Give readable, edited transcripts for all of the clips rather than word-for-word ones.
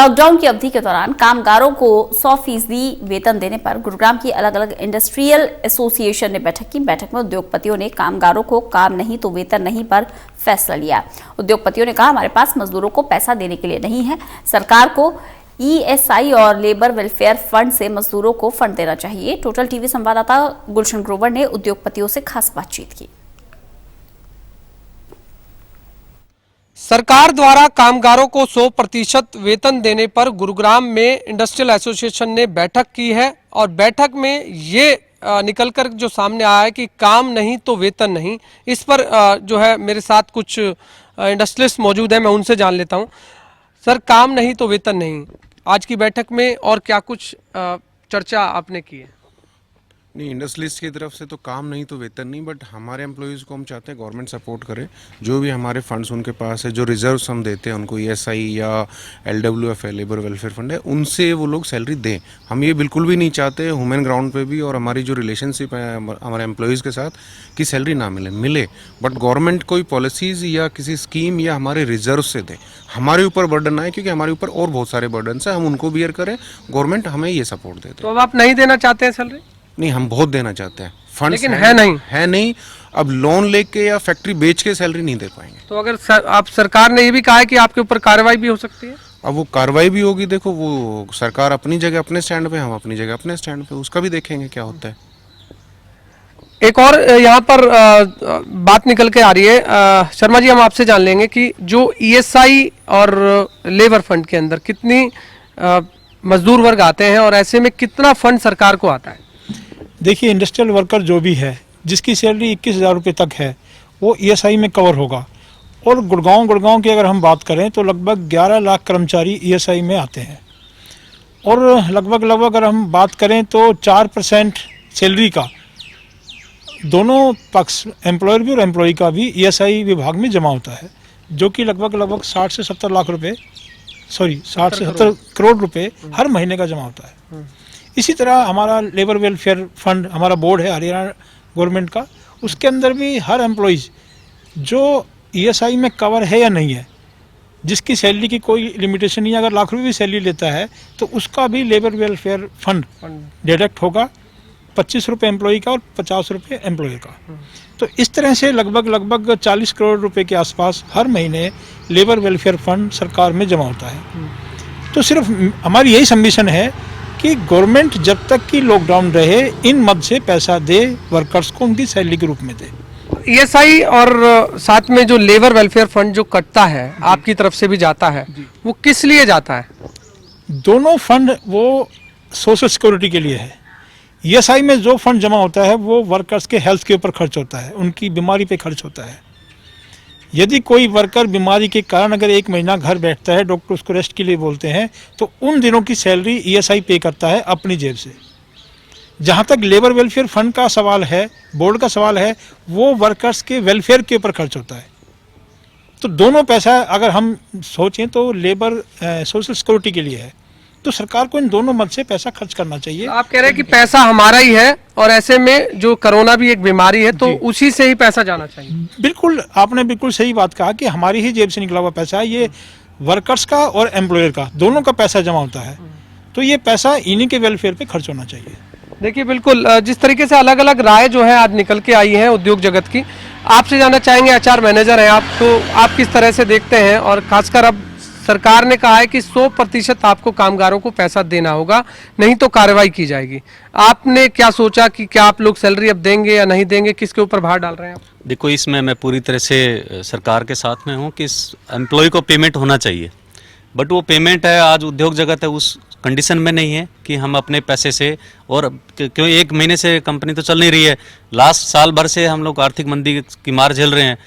Lockdown की अवधि के दौरान कामगारों को 100% वेतन देने पर गुरुग्राम की अलग अलग इंडस्ट्रियल एसोसिएशन ने बैठक की। बैठक में उद्योगपतियों ने कामगारों को काम नहीं तो वेतन नहीं पर फैसला लिया। उद्योगपतियों ने कहा, हमारे पास मजदूरों को पैसा देने के लिए नहीं है, सरकार को ESI और लेबर वेलफेयर फंड से मजदूरों को फंड देना चाहिए। टोटल टीवी संवाददाता गुलशन ग्रोवर ने उद्योगपतियों से खास बातचीत की। सरकार द्वारा कामगारों को 100% वेतन देने पर गुरुग्राम में इंडस्ट्रियल एसोसिएशन ने बैठक की है और बैठक में ये निकलकर जो सामने आया है कि काम नहीं तो वेतन नहीं। इस पर जो है मेरे साथ कुछ इंडस्ट्रियलिस्ट मौजूद है, मैं उनसे जान लेता हूं। सर, काम नहीं तो वेतन नहीं, आज की बैठक में और क्या कुछ चर्चा आपने की है? नहीं, इंडस्ट्रियलिस्ट की तरफ से तो काम नहीं तो वेतन नहीं, बट हमारे एम्प्लॉयज़ को हम चाहते हैं गवर्नमेंट सपोर्ट करे। जो भी हमारे फंड्स उनके पास है, जो रिजर्व्स हम देते हैं उनको, ESI या LWF है, लेबर वेलफेयर फंड है, उनसे वो लोग सैलरी दें। हम ये बिल्कुल भी नहीं चाहते ह्यूमन ग्राउंड पे भी और हमारी जो रिलेशनशिप है हमारे एम्प्लॉयज़ के साथ कि सैलरी ना मिले, बट गवर्नमेंट कोई पॉलिसीज़ या किसी स्कीम या हमारे रिजर्व से दे। हमारे ऊपर बर्डन आए, क्योंकि हमारे ऊपर और बहुत सारे बर्डन है, हम उनको बियर करें, गवर्नमेंट हमें ये सपोर्ट देते। तो अब आप नहीं देना चाहते हैं सैलरी? नहीं, हम बहुत देना चाहते हैं फंड, लेकिन है नहीं। अब लोन लेके या फैक्ट्री बेच के सैलरी नहीं दे पाएंगे। तो अगर आप सरकार ने ये भी कहा है कि आपके ऊपर कार्रवाई भी हो सकती है? अब वो कार्रवाई भी होगी, देखो वो सरकार अपनी जगह अपने स्टैंड पे, हम अपनी जगह अपने स्टैंड पे, उसका भी देखेंगे क्या होता है। एक और यहाँ पर बात निकल के आ रही है, शर्मा जी, हम आपसे जान लेंगे कि जो ESI और लेबर फंड के अंदर कितनी मजदूर वर्ग आते हैं और ऐसे में कितना फंड सरकार को आता है? देखिए, इंडस्ट्रियल वर्कर जो भी है जिसकी सैलरी 21,000 रुपये तक है वो ESI में कवर होगा। और गुड़गांव की अगर हम बात करें तो लगभग 11 लाख कर्मचारी ESI में आते हैं। और लगभग अगर हम बात करें तो 4% सैलरी का दोनों पक्ष, एम्प्लॉयर भी और एम्प्लॉय का भी ESI विभाग में जमा होता है, जो कि लगभग 60 से 70 लाख रुपये 60 से 70 करोड़ रुपए हर महीने का जमा होता है। इसी तरह हमारा लेबर वेलफेयर फंड, हमारा बोर्ड है हरियाणा गवर्नमेंट का, उसके अंदर भी हर एम्प्लॉइज जो ESI में कवर है या नहीं है, जिसकी सैलरी की कोई लिमिटेशन नहीं है, अगर लाख रुपये भी सैलरी लेता है तो उसका भी लेबर वेलफेयर फंड डिडक्ट होगा, 25 रुपये एम्प्लॉय का और 50 रुपये एम्प्लॉयर का। तो इस तरह से लगभग 40 करोड़ रुपए के आसपास हर महीने लेबर वेलफेयर फंड सरकार में जमा होता है। तो सिर्फ हमारी यही सबमिशन है कि गवर्नमेंट जब तक कि लॉकडाउन रहे इन मद से पैसा दे, वर्कर्स को उनकी सैलरी के रूप में दे। ESI और साथ में जो लेबर वेलफेयर फंड जो कटता है आपकी तरफ से भी जाता है, वो किस लिए जाता है? दोनों फंड वो सोशल सिक्योरिटी के लिए है। ESI में जो फंड जमा होता है वो वर्कर्स के हेल्थ के ऊपर खर्च होता है, उनकी बीमारी पे खर्च होता है। यदि कोई वर्कर बीमारी के कारण अगर 1 महीना घर बैठता है, डॉक्टर उसको रेस्ट के लिए बोलते हैं, तो उन दिनों की सैलरी ESI पे करता है अपनी जेब से। जहाँ तक लेबर वेलफेयर फंड का सवाल है, बोर्ड का सवाल है, वो वर्कर्स के वेलफेयर के ऊपर खर्च होता है। तो दोनों पैसा अगर हम सोचें तो लेबर सोशल सिक्योरिटी के लिए है, तो सरकार को इन दोनों मद से पैसा खर्च करना चाहिए। आप कह रहे हैं कि पैसा हमारा ही है और ऐसे में जो कोरोना भी एक बीमारी है तो उसी से ही पैसा जाना चाहिए। बिल्कुल, आपने बिल्कुल सही बात कहा कि हमारी ही जेब से निकला हुआ पैसा है, ये वर्कर्स का और एम्प्लॉयर का दोनों का पैसा जमा होता है, तो ये पैसा इन्हीं के वेलफेयर पे खर्च होना चाहिए। देखिए, बिल्कुल जिस तरीके से अलग अलग राय जो है आज निकल के आई है उद्योग जगत की, आपसे जानना चाहेंगे, HR मैनेजर हैं आप, तो आप किस तरह से देखते हैं? और खासकर अब सरकार ने कहा है कि 100% आपको कामगारों को पैसा देना होगा, नहीं तो कार्रवाई की जाएगी। आपने क्या सोचा कि क्या आप लोग सैलरी अब देंगे या नहीं देंगे, किसके ऊपर भार डाल रहे हैं आप? देखो, इसमें मैं पूरी तरह से सरकार के साथ में हूँ कि एम्प्लॉय को पेमेंट होना चाहिए, बट वो पेमेंट है आज उद्योग जगत है उस कंडीशन में नहीं है कि हम अपने पैसे से, और क्यों 1 महीने से कंपनी तो चल नहीं रही है, लास्ट साल भर से हम लोग आर्थिक मंदी की मार झेल रहे हैं,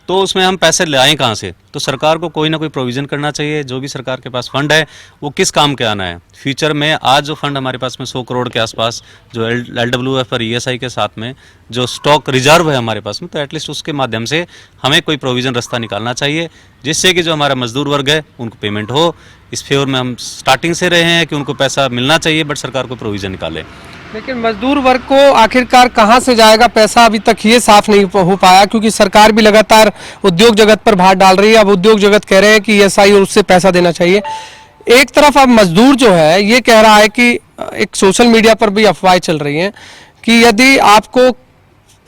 तो उसमें हम पैसे लाएं कहाँ से? तो सरकार को कोई ना कोई प्रोविज़न करना चाहिए। जो भी सरकार के पास फंड है वो किस काम के आना है फ्यूचर में। आज जो फंड हमारे पास में 100 करोड़ के आसपास जो LWF और ESI के साथ में जो स्टॉक रिजर्व है हमारे पास में, तो एटलीस्ट उसके माध्यम से हमें कोई प्रोविज़न रास्ता निकालना चाहिए, जिससे कि जो हमारा मजदूर वर्ग है उनको पेमेंट हो। इस फेवर में हम स्टार्टिंग से रहे हैं कि उनको पैसा मिलना चाहिए, बट सरकार को प्रोविज़न निकाले। लेकिन मजदूर वर्ग को आखिरकार कहां से जाएगा पैसा, अभी तक ये साफ नहीं हो पाया, क्योंकि सरकार भी लगातार उद्योग जगत पर भार डाल रही है। अब उद्योग जगत कह रहे हैं कि ESI और उससे पैसा देना चाहिए। एक तरफ अब मजदूर जो है ये कह रहा है कि एक सोशल मीडिया पर भी अफवाहें चल रही हैं कि यदि आपको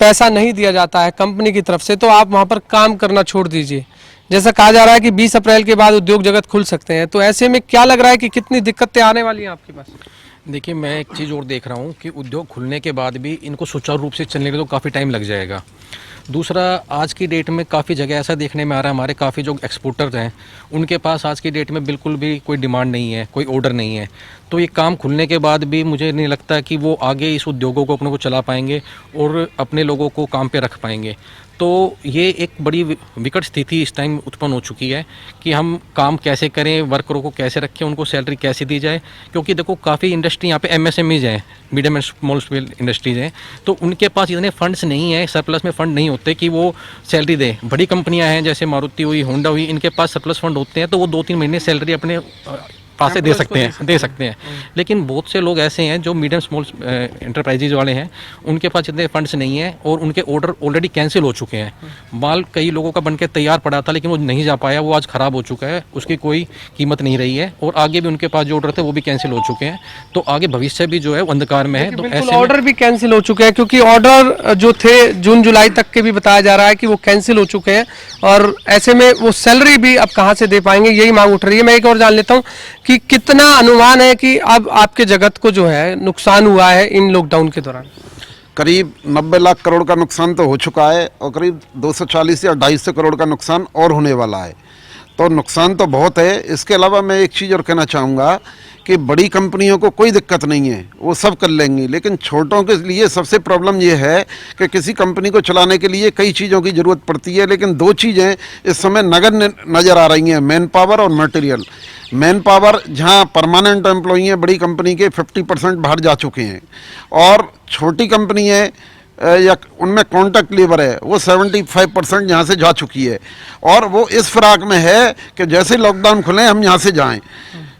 पैसा नहीं दिया जाता है कंपनी की तरफ से तो आप वहां पर काम करना छोड़ दीजिए। जैसा कहा जा रहा है कि 20 अप्रैल के बाद उद्योग जगत खुल सकते हैं, तो ऐसे में क्या लग रहा है कि कितनी दिक्कतें आने वाली हैं आपके पास? देखिए, मैं एक चीज़ और देख रहा हूँ कि उद्योग खुलने के बाद भी इनको सुचारू रूप से चलने के तो काफ़ी टाइम लग जाएगा। दूसरा, आज की डेट में काफ़ी जगह ऐसा देखने में आ रहा है, हमारे काफ़ी जो एक्सपोर्टर्स हैं उनके पास आज की डेट में बिल्कुल भी कोई डिमांड नहीं है, कोई ऑर्डर नहीं है। तो ये काम खुलने के बाद भी मुझे नहीं लगता कि वो आगे इस उद्योगों को अपने को चला पाएंगे और अपने लोगों को काम पे रख पाएंगे। तो ये एक बड़ी विकट स्थिति इस टाइम उत्पन्न हो चुकी है कि हम काम कैसे करें, वर्करों को कैसे रखें, उनको सैलरी कैसे दी जाए। क्योंकि देखो, काफ़ी इंडस्ट्री यहाँ पे MSMEs हैं, medium and small scale industries हैं, तो उनके पास इतने फंड्स नहीं है, सरप्लस में फंड नहीं होते कि वो सैलरी दें। बड़ी कंपनियाँ हैं जैसे मारुति हुई, होंडा हुई, इनके पास सरप्लस फंड होते हैं, तो वो 2-3 महीने सैलरी अपने पास से दे सकते हैं। लेकिन बहुत से लोग ऐसे हैं जो मीडियम स्मॉल एंटरप्राइजेज वाले हैं, उनके पास इतने फंड्स नहीं हैं और उनके ऑर्डर ऑलरेडी कैंसिल हो चुके हैं। माल कई लोगों का बनके तैयार पड़ा था लेकिन वो नहीं जा पाया, वो आज ख़राब हो चुका है, उसकी कोई कीमत नहीं रही है और आगे भी उनके पास जो ऑर्डर थे वो भी कैंसिल हो चुके हैं। तो आगे भविष्य भी जो है अंधकार में है। तो ऐसे ऑर्डर भी कैंसिल हो चुके हैं, क्योंकि ऑर्डर जो थे जून जुलाई तक के भी बताया जा रहा है कि वो कैंसिल हो चुके हैं और ऐसे में वो सैलरी भी अब कहाँ से दे पाएंगे, यही मांग उठ रही है। मैं एक और जान लेता हूँ कि कितना अनुमान है कि अब आपके जगत को जो है नुकसान हुआ है इन लॉकडाउन के दौरान? करीब 90 लाख करोड़ का नुकसान तो हो चुका है और करीब 240 या 250 करोड़ का नुकसान और होने वाला है। तो नुकसान तो बहुत है। इसके अलावा मैं एक चीज़ और कहना चाहूँगा कि बड़ी कंपनियों को कोई दिक्कत नहीं है, वो सब कर लेंगी, लेकिन छोटों के लिए सबसे प्रॉब्लम ये है कि किसी कंपनी को चलाने के लिए कई चीज़ों की ज़रूरत पड़ती है, लेकिन 2 चीज़ें इस समय नगद नज़र आ रही हैं, मैन पावर और मटेरियल। मैन पावर जहाँ परमानेंट एम्प्लॉई हैं बड़ी कंपनी के 50% बाहर जा चुके हैं और छोटी कंपनी है या उनमें कॉन्ट्रैक्ट लेबर है वो 75% यहाँ से जा चुकी है और वो इस फिराक में है कि जैसे लॉकडाउन खुले हम यहाँ से जाएं।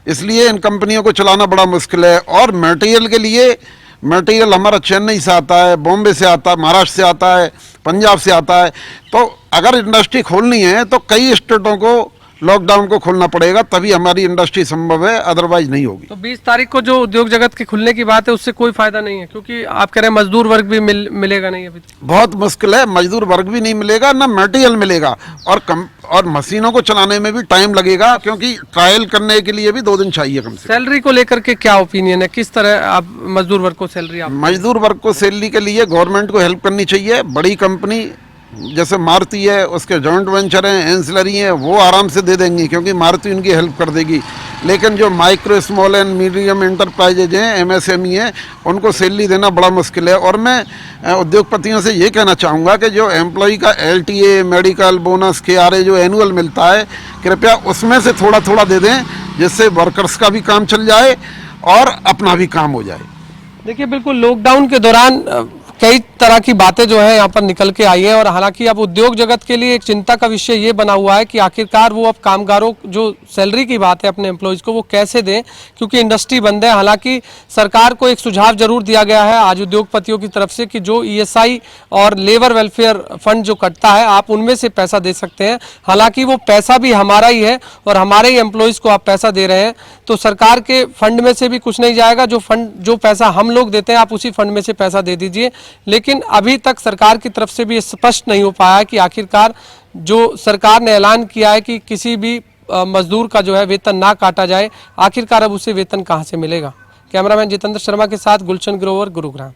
इसलिए इन कंपनियों को चलाना बड़ा मुश्किल है। और मटेरियल के लिए, मटेरियल हमारा चेन्नई से आता है, बॉम्बे से आता है, महाराष्ट्र से आता है, पंजाब से आता है। तो अगर इंडस्ट्री खोलनी है तो कई स्टेटों को लॉकडाउन को खोलना पड़ेगा, तभी हमारी इंडस्ट्री संभव है, अदरवाइज नहीं होगी। तो 20 तारीख को जो उद्योग जगत के खुलने की बात है उससे कोई फायदा नहीं है, क्योंकि आप कह रहे हैं मजदूर वर्ग भी मिलेगा नहीं अभी? बहुत मुश्किल है, मजदूर वर्ग भी नहीं मिलेगा, ना मटेरियल मिलेगा और मशीनों को चलाने में भी टाइम लगेगा, क्योंकि ट्रायल करने के लिए भी 2 दिन चाहिए कम से कम। सैलरी को लेकर के क्या ओपिनियन है, किस तरह आप मजदूर वर्ग को सैलरी? आप मजदूर वर्ग को सैलरी के लिए गवर्नमेंट को हेल्प करनी चाहिए। बड़ी कंपनी जैसे मारुति है, उसके जॉइंट वेंचर हैं, एंसिलरी हैं, वो आराम से दे देंगी क्योंकि मारुति उनकी हेल्प कर देगी। लेकिन जो micro small and medium enterprises हैं, MSME हैं, उनको सैलरी देना बड़ा मुश्किल है। और मैं उद्योगपतियों से ये कहना चाहूँगा कि जो एम्प्लॉई का LTA, मेडिकल, बोनस, KRA जो एनुअल मिलता है, कृपया उसमें से थोड़ा थोड़ा दे दें, जिससे वर्कर्स का भी काम चल जाए और अपना भी काम हो जाए। देखिए, बिल्कुल लॉकडाउन के दौरान कई तरह की बातें जो है यहाँ पर निकल के आई है और हालांकि अब उद्योग जगत के लिए एक चिंता का विषय ये बना हुआ है कि आखिरकार वो अब कामगारों जो सैलरी की बात है अपने एम्प्लॉयज को वो कैसे दें, क्योंकि इंडस्ट्री बंद है। हालांकि सरकार को एक सुझाव जरूर दिया गया है आज उद्योगपतियों की तरफ से कि जो ESI और लेबर वेलफेयर फंड जो कटता है आप उनमें से पैसा दे सकते हैं। हालांकि वो पैसा भी हमारा ही है और हमारे ही एम्प्लॉयज को आप पैसा दे रहे हैं, तो सरकार के फंड में से भी कुछ नहीं जाएगा। जो पैसा हम लोग देते हैं आप उसी फंड में से पैसा दे दीजिए। लेकिन अभी तक सरकार की तरफ से भी स्पष्ट नहीं हो पाया कि आखिरकार जो सरकार ने ऐलान किया है कि किसी भी मजदूर का जो है वेतन ना काटा जाए, आखिरकार अब उसे वेतन कहां से मिलेगा। कैमरामैन जितेंद्र शर्मा के साथ गुलशन ग्रोवर, गुरुग्राम।